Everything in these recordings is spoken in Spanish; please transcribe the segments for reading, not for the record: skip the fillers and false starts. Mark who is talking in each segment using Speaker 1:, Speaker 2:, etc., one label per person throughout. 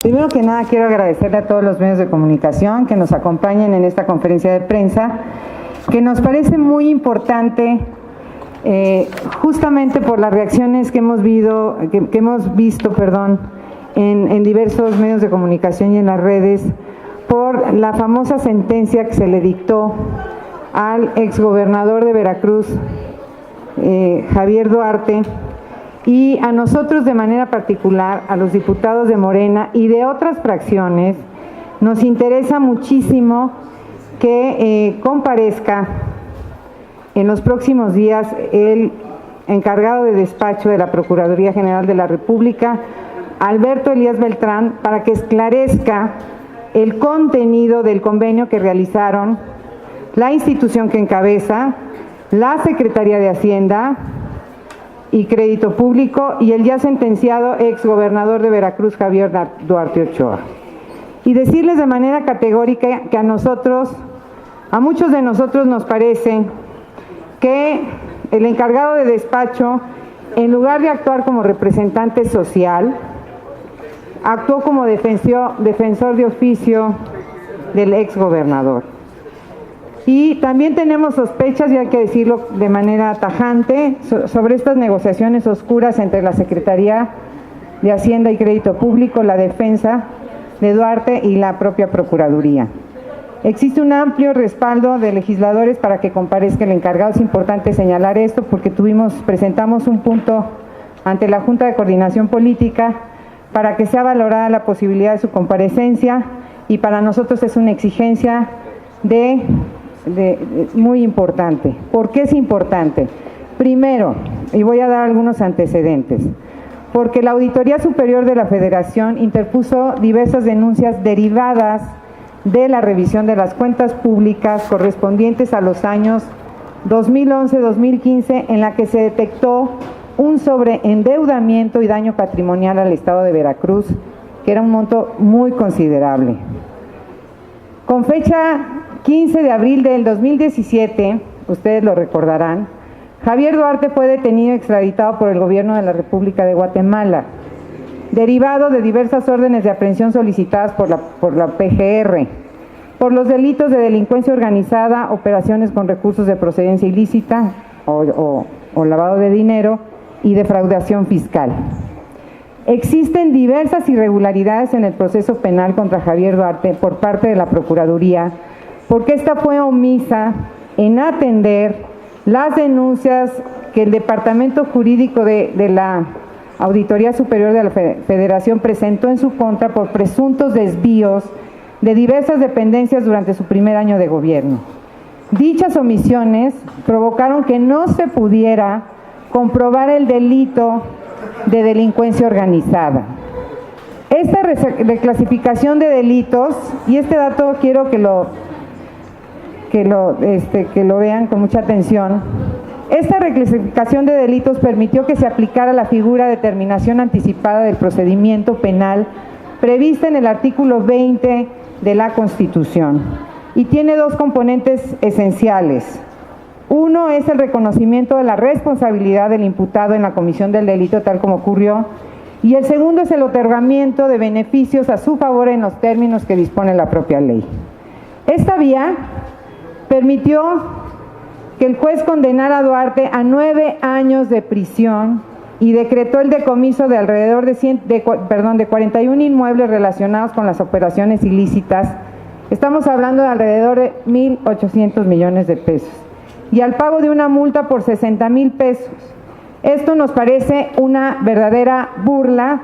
Speaker 1: Primero que nada quiero agradecerle a todos los medios de comunicación que nos acompañen en esta conferencia de prensa, que nos parece muy importante justamente por las reacciones que hemos visto en diversos medios de comunicación y en las redes, por la famosa sentencia que se le dictó al exgobernador de Veracruz, Javier Duarte, y a nosotros de manera particular, a los diputados de Morena y de otras fracciones, nos interesa muchísimo que comparezca en los próximos días el encargado de despacho de la Procuraduría General de la República, Alberto Elías Beltrán, para que esclarezca el contenido del convenio que realizaron la institución que encabeza, la Secretaría de Hacienda y Crédito Público y el ya sentenciado exgobernador de Veracruz, Javier Duarte Ochoa. Y decirles de manera categórica que a muchos de nosotros nos parece que el encargado de despacho, en lugar de actuar como representante social, actuó como defensor de oficio del exgobernador. Y también tenemos sospechas, y hay que decirlo de manera tajante, sobre estas negociaciones oscuras entre la Secretaría de Hacienda y Crédito Público, la defensa de Duarte y la propia Procuraduría. Existe un amplio respaldo de legisladores para que comparezca el encargado. Es importante señalar esto porque presentamos un punto ante la Junta de Coordinación Política para que sea valorada la posibilidad de su comparecencia, y para nosotros es una exigencia muy importante. ¿Por qué es importante? Primero, y voy a dar algunos antecedentes, porque la Auditoría Superior de la Federación interpuso diversas denuncias derivadas de la revisión de las cuentas públicas correspondientes a los años 2011-2015, en la que se detectó un sobreendeudamiento y daño patrimonial al Estado de Veracruz, que era un monto muy considerable. Con fecha 15 de abril del 2017, ustedes lo recordarán, Javier Duarte fue detenido y extraditado por el gobierno de la República de Guatemala, derivado de diversas órdenes de aprehensión solicitadas por la PGR, por los delitos de delincuencia organizada, operaciones con recursos de procedencia ilícita o lavado de dinero y defraudación fiscal. Existen diversas irregularidades en el proceso penal contra Javier Duarte por parte de la Procuraduría, porque esta fue omisa en atender las denuncias que el Departamento Jurídico de la Auditoría Superior de la Federación presentó en su contra por presuntos desvíos de diversas dependencias durante su primer año de gobierno. Dichas omisiones provocaron que no se pudiera comprobar el delito de delincuencia organizada. Esta reclasificación de delitos, y este dato quiero que lo vean con mucha atención. Esta reclasificación de delitos permitió que se aplicara la figura de terminación anticipada del procedimiento penal prevista en el artículo 20 de la Constitución, y tiene dos componentes esenciales. Uno es el reconocimiento de la responsabilidad del imputado en la comisión del delito, tal como ocurrió, y el segundo es el otorgamiento de beneficios a su favor en los términos que dispone la propia ley. Esta vía permitió que el juez condenara a Duarte a 9 años de prisión y decretó el decomiso de alrededor de 41 inmuebles relacionados con las operaciones ilícitas. Estamos hablando de alrededor de 1,800 millones de pesos, y al pago de una multa por 60,000 pesos. Esto nos parece una verdadera burla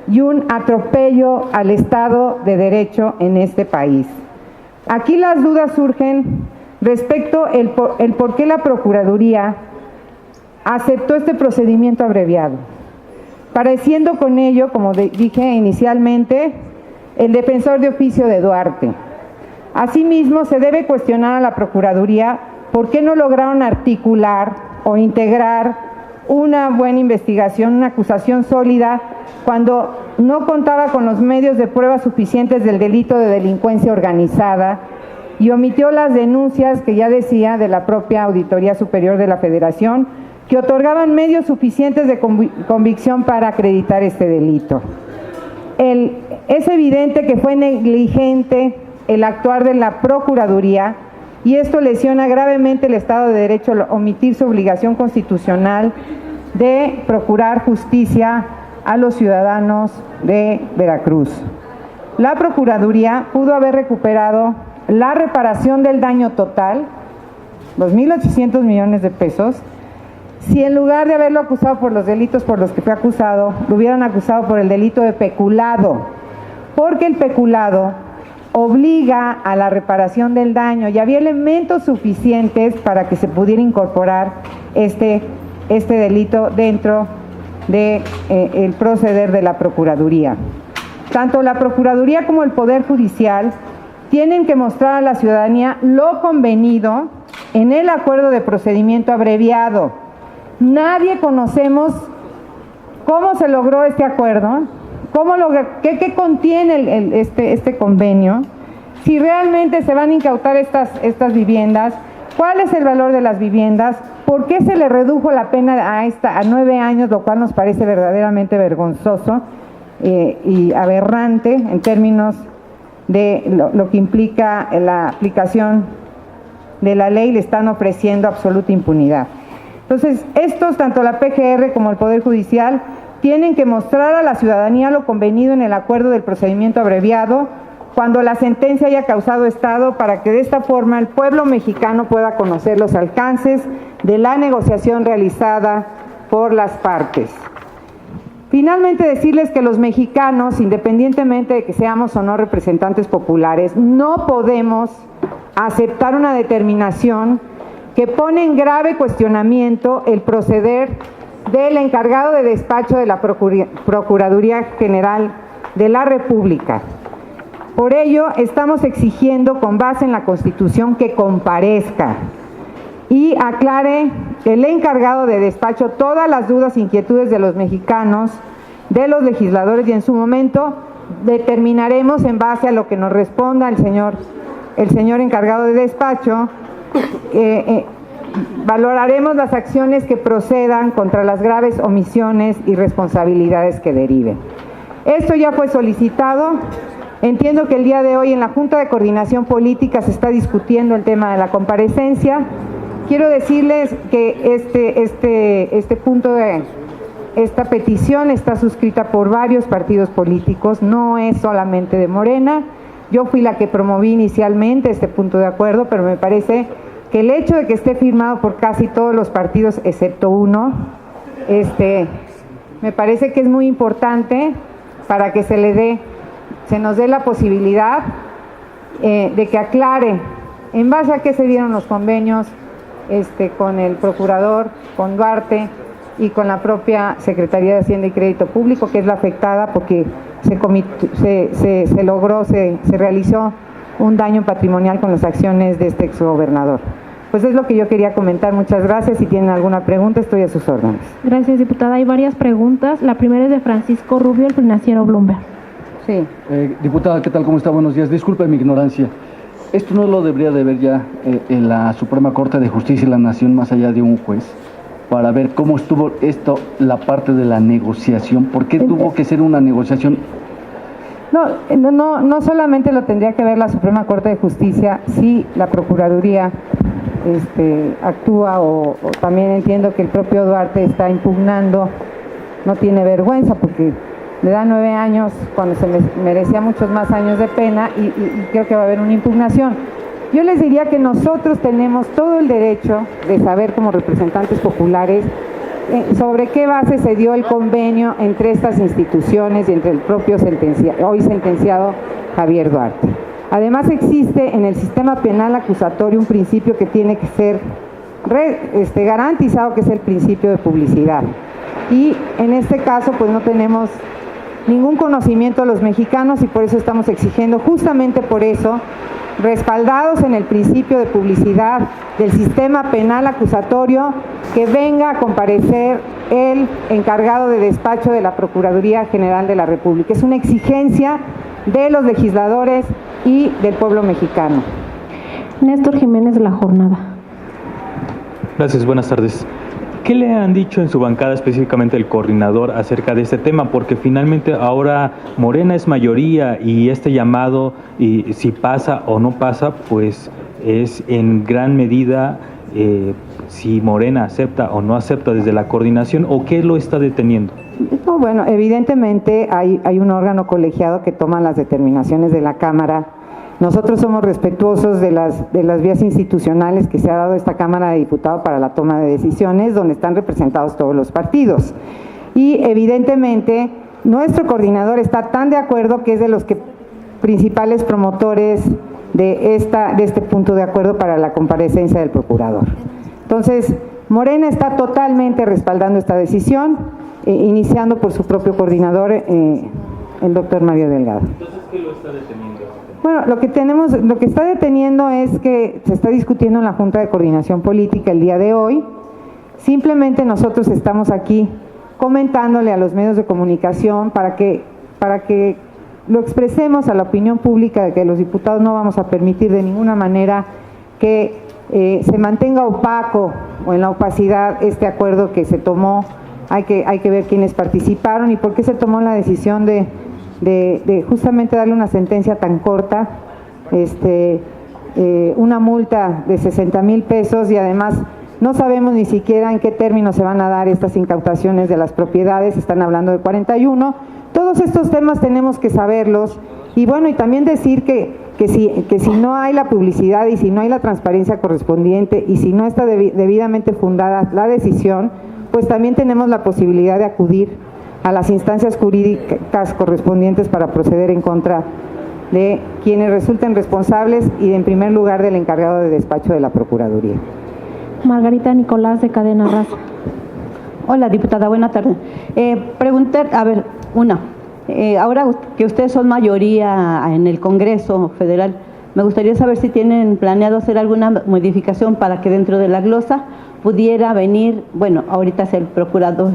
Speaker 1: y un atropello al Estado de Derecho en este país. Aquí las dudas surgen respecto el por qué la Procuraduría aceptó este procedimiento abreviado, pareciendo con ello, como dije inicialmente, el defensor de oficio de Duarte. Asimismo, se debe cuestionar a la Procuraduría por qué no lograron articular o integrar una buena investigación, una acusación sólida, cuando no contaba con los medios de prueba suficientes del delito de delincuencia organizada, y omitió las denuncias que ya decía de la propia Auditoría Superior de la Federación, que otorgaban medios suficientes de convicción para acreditar este delito. El Es evidente que fue negligente el actuar de la Procuraduría y esto lesiona gravemente el Estado de Derecho al omitir su obligación constitucional de procurar justicia a los ciudadanos de Veracruz. La Procuraduría pudo haber recuperado la reparación del daño total, 2.800 millones de pesos, si en lugar de haberlo acusado por los delitos por los que fue acusado, lo hubieran acusado por el delito de peculado, porque el peculado obliga a la reparación del daño y había elementos suficientes para que se pudiera incorporar este delito dentro de el proceder de la Procuraduría. Tanto la Procuraduría como el Poder Judicial tienen que mostrar a la ciudadanía lo convenido en el acuerdo de procedimiento abreviado. Nadie conocemos cómo se logró este acuerdo, qué contiene este convenio, si realmente se van a incautar estas viviendas, cuál es el valor de las viviendas, por qué se le redujo la pena a 9 años, lo cual nos parece verdaderamente vergonzoso y aberrante en términos de lo que implica la aplicación de la ley. Le están ofreciendo absoluta impunidad. Entonces, tanto la PGR como el Poder Judicial, tienen que mostrar a la ciudadanía lo convenido en el acuerdo del procedimiento abreviado cuando la sentencia haya causado estado, para que de esta forma el pueblo mexicano pueda conocer los alcances de la negociación realizada por las partes. Finalmente, decirles que los mexicanos, independientemente de que seamos o no representantes populares, no podemos aceptar una determinación que pone en grave cuestionamiento el proceder del encargado de despacho de la Procuraduría General de la República. Por ello, estamos exigiendo, con base en la Constitución, que comparezca y aclare el encargado de despacho todas las dudas e inquietudes de los mexicanos, de los legisladores, y en su momento determinaremos, en base a lo que nos responda el señor encargado de despacho, valoraremos las acciones que procedan contra las graves omisiones y responsabilidades que deriven. Esto ya fue solicitado. Entiendo que el día de hoy en la Junta de Coordinación Política se está discutiendo el tema de la comparecencia. Quiero decirles que esta petición está suscrita por varios partidos políticos, no es solamente de Morena. Yo fui la que promoví inicialmente este punto de acuerdo, pero me parece que el hecho de que esté firmado por casi todos los partidos, excepto uno, me parece que es muy importante para que se nos dé la posibilidad de que aclare en base a qué se dieron los convenios con el procurador, con Duarte y con la propia Secretaría de Hacienda y Crédito Público, que es la afectada porque se realizó un daño patrimonial con las acciones de este exgobernador. Pues es lo que yo quería comentar. Muchas gracias. Si tienen alguna pregunta, estoy a sus órdenes.
Speaker 2: Gracias, diputada. Hay varias preguntas. La primera es de Francisco Rubio, el financiero Bloomberg.
Speaker 1: Sí.
Speaker 3: Diputada, ¿qué tal? ¿Cómo está? Buenos días. Disculpe mi ignorancia. ¿Esto no lo debería de ver ya en la Suprema Corte de Justicia de la Nación, más allá de un juez, para ver cómo estuvo la parte de la negociación? ¿Por qué tuvo que ser una negociación?
Speaker 1: No solamente lo tendría que ver la Suprema Corte de Justicia, si la Procuraduría actúa, o también entiendo que el propio Duarte está impugnando, no tiene vergüenza porque le da 9 años cuando se merecía muchos más años de pena, y creo que va a haber una impugnación. Yo les diría que nosotros tenemos todo el derecho de saber, como representantes populares, sobre qué base se dio el convenio entre estas instituciones y entre el propio hoy sentenciado Javier Duarte. Además, existe en el sistema penal acusatorio un principio que tiene que ser garantizado, que es el principio de publicidad. Y en este caso, pues no tenemos ningún conocimiento de los mexicanos, y por eso estamos exigiendo, justamente por eso, respaldados en el principio de publicidad del sistema penal acusatorio, que venga a comparecer el encargado de despacho de la Procuraduría General de la República. Es una exigencia de los legisladores y del pueblo mexicano.
Speaker 2: Néstor Jiménez, de La Jornada.
Speaker 4: Gracias, buenas tardes. ¿Qué le han dicho en su bancada, específicamente el coordinador, acerca de este tema? Porque finalmente ahora Morena es mayoría y este llamado, y si pasa o no pasa, pues es en gran medida si Morena acepta o no acepta desde la coordinación, o qué lo está deteniendo.
Speaker 1: No, bueno, evidentemente hay un órgano colegiado que toma las determinaciones de la Cámara. Nosotros somos respetuosos de las vías institucionales que se ha dado esta Cámara de Diputados para la toma de decisiones, donde están representados todos los partidos. Y evidentemente nuestro coordinador está tan de acuerdo que es de los principales promotores de este punto de acuerdo para la comparecencia del procurador. Entonces, Morena está totalmente respaldando esta decisión, iniciando por su propio coordinador, el doctor Mario Delgado.
Speaker 4: Entonces, ¿qué lo está deteniendo?
Speaker 1: Bueno, lo que está deteniendo es que se está discutiendo en la Junta de Coordinación Política el día de hoy. Simplemente nosotros estamos aquí comentándole a los medios de comunicación para que lo expresemos a la opinión pública de que los diputados no vamos a permitir de ninguna manera que se mantenga opaco o en la opacidad este acuerdo que se tomó. Hay que ver quiénes participaron y por qué se tomó la decisión de justamente darle una sentencia tan corta, una multa de 60,000 pesos, y además no sabemos ni siquiera en qué términos se van a dar estas incautaciones de las propiedades. Están hablando de 41. Todos estos temas tenemos que saberlos, y bueno, y también decir que si no hay la publicidad y si no hay la transparencia correspondiente y si no está debidamente fundada la decisión, pues también tenemos la posibilidad de acudir a las instancias jurídicas correspondientes para proceder en contra de quienes resulten responsables y en primer lugar del encargado de despacho de la Procuraduría.
Speaker 2: Margarita Nicolás, de Cadena Raza.
Speaker 5: Hola, diputada, buena tarde. Preguntar, ahora que ustedes son mayoría en el Congreso Federal, me gustaría saber si tienen planeado hacer alguna modificación para que dentro de la glosa pudiera venir, bueno, ahorita es el procurador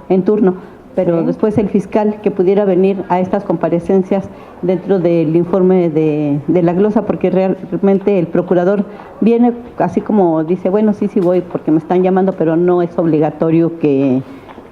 Speaker 5: en turno, pero después el fiscal, que pudiera venir a estas comparecencias dentro del informe de la glosa, porque realmente el procurador viene así como dice, bueno, sí voy porque me están llamando, pero no es obligatorio que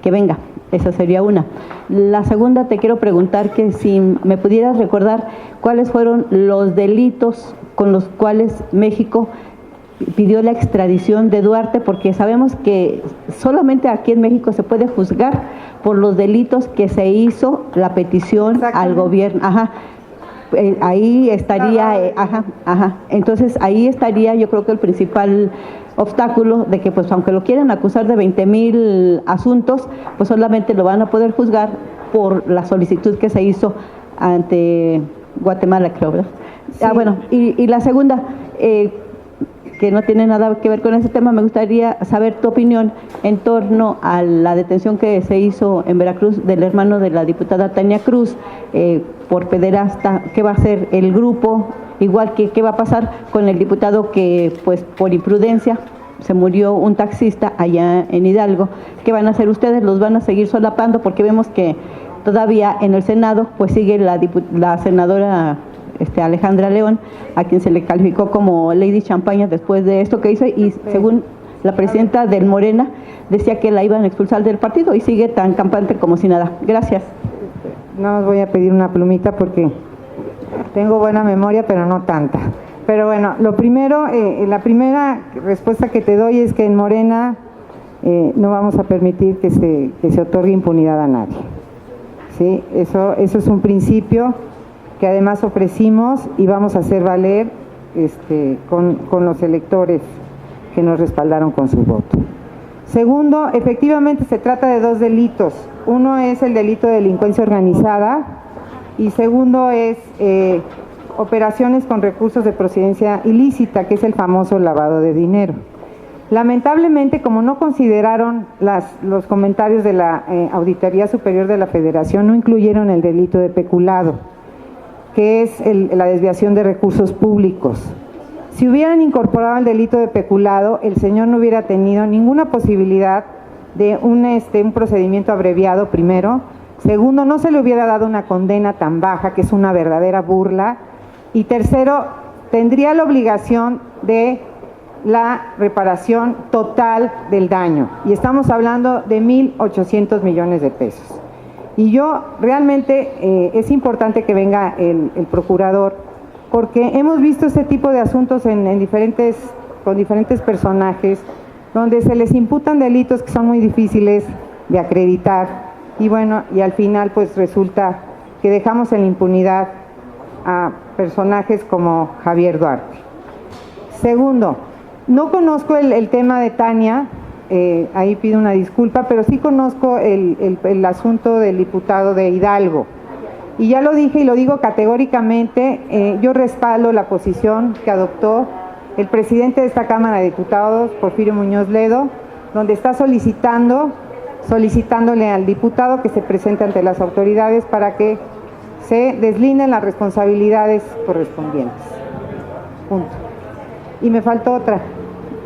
Speaker 5: venga. Esa sería una. La segunda, te quiero preguntar que si me pudieras recordar cuáles fueron los delitos con los cuales México pidió la extradición de Duarte, porque sabemos que solamente aquí en México se puede juzgar por los delitos que se hizo la petición al gobierno. Ahí estaría, entonces ahí estaría, yo creo que el principal obstáculo de que, pues, aunque lo quieran acusar de 20,000 asuntos, pues solamente lo van a poder juzgar por la solicitud que se hizo ante Guatemala, creo, ¿verdad? Sí. Bueno, y la segunda, que no tiene nada que ver con ese tema, me gustaría saber tu opinión en torno a la detención que se hizo en Veracruz del hermano de la diputada Tania Cruz por pederasta. ¿Qué va a hacer el grupo? Igual que qué va a pasar con el diputado que, pues, por imprudencia se murió un taxista allá en Hidalgo. ¿Qué van a hacer ustedes? ¿Los van a seguir solapando? Porque vemos que todavía en el Senado pues sigue la senadora Alejandra León, a quien se le calificó como Lady Champaña después de esto que hizo, y según la presidenta del Morena decía que la iban a expulsar del partido, y sigue tan campante como si nada. Gracias.
Speaker 1: No os voy a pedir una plumita porque tengo buena memoria, pero no tanta. Pero bueno, lo primero, la primera respuesta que te doy es que en Morena no vamos a permitir que se otorgue impunidad a nadie. ¿Sí? Eso es un principio que además ofrecimos y vamos a hacer valer con los electores que nos respaldaron con su voto. Segundo, efectivamente se trata de dos delitos. Uno es el delito de delincuencia organizada y segundo es operaciones con recursos de procedencia ilícita, que es el famoso lavado de dinero. Lamentablemente, como no consideraron los comentarios de la Auditoría Superior de la Federación, no incluyeron el delito de peculado, que es la desviación de recursos públicos. Si hubieran incorporado el delito de peculado, el señor no hubiera tenido ninguna posibilidad de un procedimiento abreviado, primero. Segundo, no se le hubiera dado una condena tan baja, que es una verdadera burla. Y tercero, tendría la obligación de la reparación total del daño. Y estamos hablando de 1.800 millones de pesos. Y yo realmente es importante que venga el procurador, porque hemos visto este tipo de asuntos con diferentes personajes, donde se les imputan delitos que son muy difíciles de acreditar. Y bueno, y al final pues resulta que dejamos en la impunidad a personajes como Javier Duarte. Segundo, no conozco el tema de Tania, ahí pido una disculpa, pero sí conozco el asunto del diputado de Hidalgo. Y ya lo dije y lo digo categóricamente, yo respaldo la posición que adoptó el presidente de esta Cámara de Diputados, Porfirio Muñoz Ledo, donde está solicitándole al diputado que se presente ante las autoridades para que se deslinden las responsabilidades correspondientes. Punto. Y me faltó otra.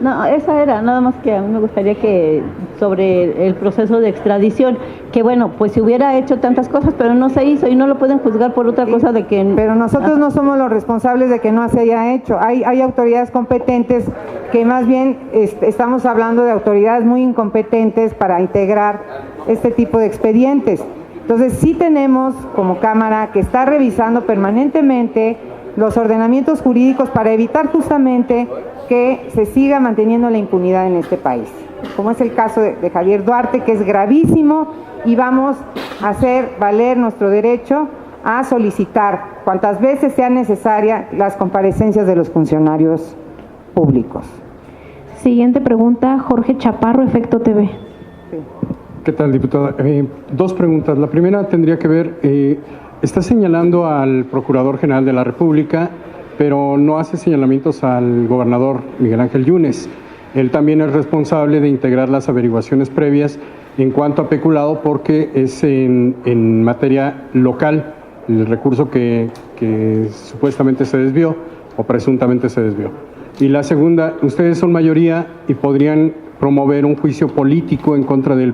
Speaker 5: No, esa era, nada más que a mí me gustaría que sobre el proceso de extradición, que bueno, pues se hubiera hecho tantas cosas, pero no se hizo y no lo pueden juzgar por otra cosa de que...
Speaker 1: Pero nosotros no somos los responsables de que no se haya hecho. Hay autoridades competentes que más bien estamos hablando de autoridades muy incompetentes para integrar este tipo de expedientes. Entonces sí tenemos como Cámara que estar revisando permanentemente los ordenamientos jurídicos para evitar justamente que se siga manteniendo la impunidad en este país, como es el caso de Javier Duarte, que es gravísimo, y vamos a hacer valer nuestro derecho a solicitar cuantas veces sea necesaria las comparecencias de los funcionarios públicos.
Speaker 2: Siguiente pregunta, Jorge Chaparro, Efecto TV.
Speaker 1: Sí.
Speaker 6: ¿Qué tal, diputada? Dos preguntas. La primera tendría que ver, está señalando al Procurador General de la República, pero no hace señalamientos al gobernador Miguel Ángel Yunes. Él también es responsable de integrar las averiguaciones previas en cuanto a peculado, porque es en materia local el recurso que supuestamente se desvió o presuntamente se desvió. Y la segunda, ustedes son mayoría y podrían promover un juicio político en contra del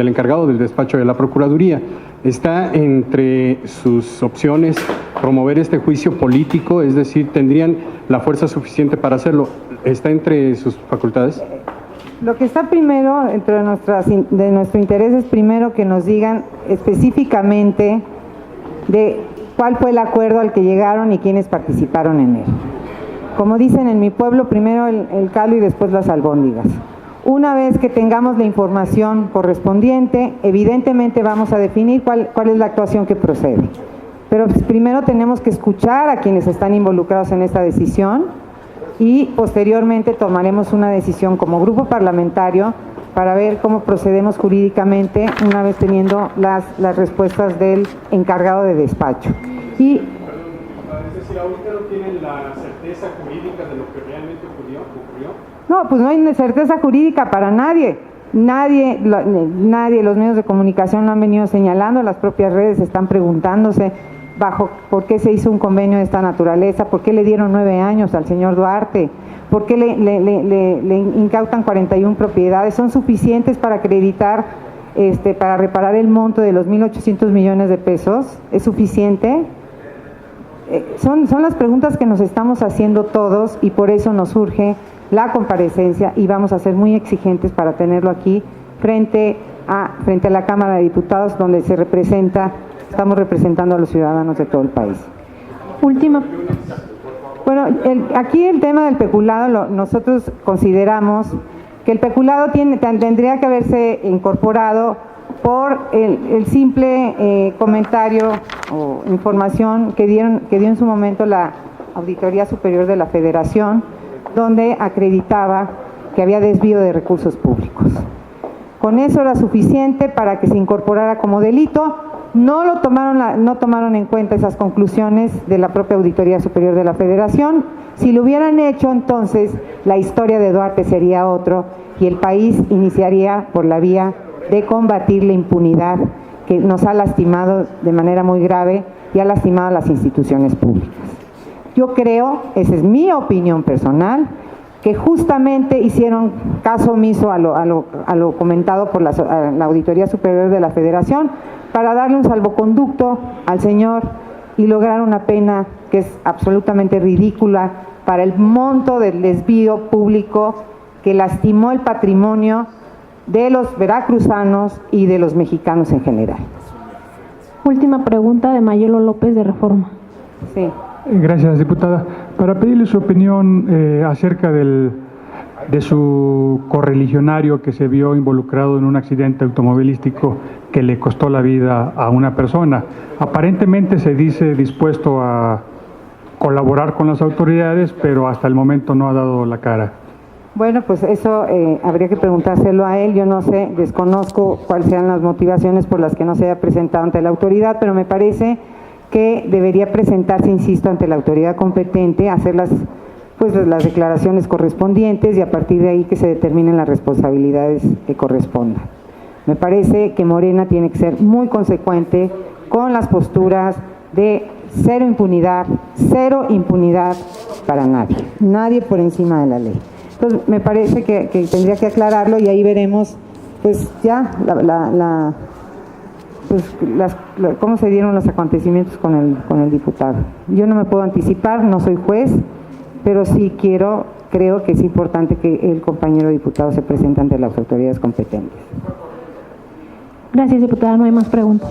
Speaker 6: encargado del despacho de la Procuraduría. ¿Está entre sus opciones promover este juicio político? Es decir, ¿tendrían la fuerza suficiente para hacerlo? ¿Está entre sus facultades?
Speaker 1: Lo que está primero dentro de nuestro interés es primero que nos digan específicamente de cuál fue el acuerdo al que llegaron y quiénes participaron en él. Como dicen en mi pueblo, primero el caldo y después las albóndigas. Una vez que tengamos la información correspondiente, evidentemente vamos a definir cuál es la actuación que procede. Pero primero tenemos que escuchar a quienes están involucrados en esta decisión y posteriormente tomaremos una decisión como grupo parlamentario para ver cómo procedemos jurídicamente una vez teniendo las respuestas del encargado de despacho. Y
Speaker 6: es decir, ahorita no tienen la certeza jurídica de lo que realmente ocurrió.
Speaker 1: No, pues no hay certeza jurídica para nadie. Nadie, los medios de comunicación lo han venido señalando, las propias redes están preguntándose por qué se hizo un convenio de esta naturaleza, por qué le dieron 9 años al señor Duarte, por qué le incautan 41 propiedades, son suficientes para acreditar, para reparar el monto de los 1.800 millones de pesos, ¿es suficiente? Son las preguntas que nos estamos haciendo todos y por eso nos surge la comparecencia y vamos a ser muy exigentes para tenerlo aquí frente a la Cámara de Diputados, donde estamos representando a los ciudadanos de todo el país.
Speaker 2: Última.
Speaker 1: Bueno, aquí el tema del peculado, nosotros consideramos que el peculado tendría que haberse incorporado por el simple comentario o información que dio en su momento la Auditoría Superior de la Federación, donde acreditaba que había desvío de recursos públicos. Con eso era suficiente para que se incorporara como delito. No tomaron en cuenta esas conclusiones de la propia Auditoría Superior de la Federación. Si lo hubieran hecho, entonces la historia de Duarte sería otro y el país iniciaría por la vía de combatir la impunidad que nos ha lastimado de manera muy grave y ha lastimado a las instituciones públicas. Yo creo, esa es mi opinión personal, que justamente hicieron caso omiso a lo comentado por la Auditoría Superior de la Federación para darle un salvoconducto al señor y lograr una pena que es absolutamente ridícula para el monto del desvío público que lastimó el patrimonio de los veracruzanos y de los mexicanos en general.
Speaker 2: Última pregunta de Mayelo López de Reforma.
Speaker 1: Sí.
Speaker 7: Gracias, diputada. Para pedirle su opinión acerca de su correligionario que se vio involucrado en un accidente automovilístico que le costó la vida a una persona. Aparentemente se dice dispuesto a colaborar con las autoridades, pero hasta el momento no ha dado la cara.
Speaker 1: Bueno, pues eso habría que preguntárselo a él. Yo no sé, desconozco cuáles sean las motivaciones por las que no se haya presentado ante la autoridad, pero me parece que debería presentarse, insisto, ante la autoridad competente, hacer las declaraciones correspondientes y a partir de ahí que se determinen las responsabilidades que correspondan. Me parece que Morena tiene que ser muy consecuente con las posturas de cero impunidad para nadie, nadie por encima de la ley. Entonces, me parece que tendría que aclararlo y ahí veremos, pues ya, cómo se dieron los acontecimientos con el diputado. Yo no me puedo anticipar, no soy juez, pero sí creo que es importante que el compañero diputado se presente ante las autoridades competentes.
Speaker 2: Gracias, diputada. No hay más preguntas.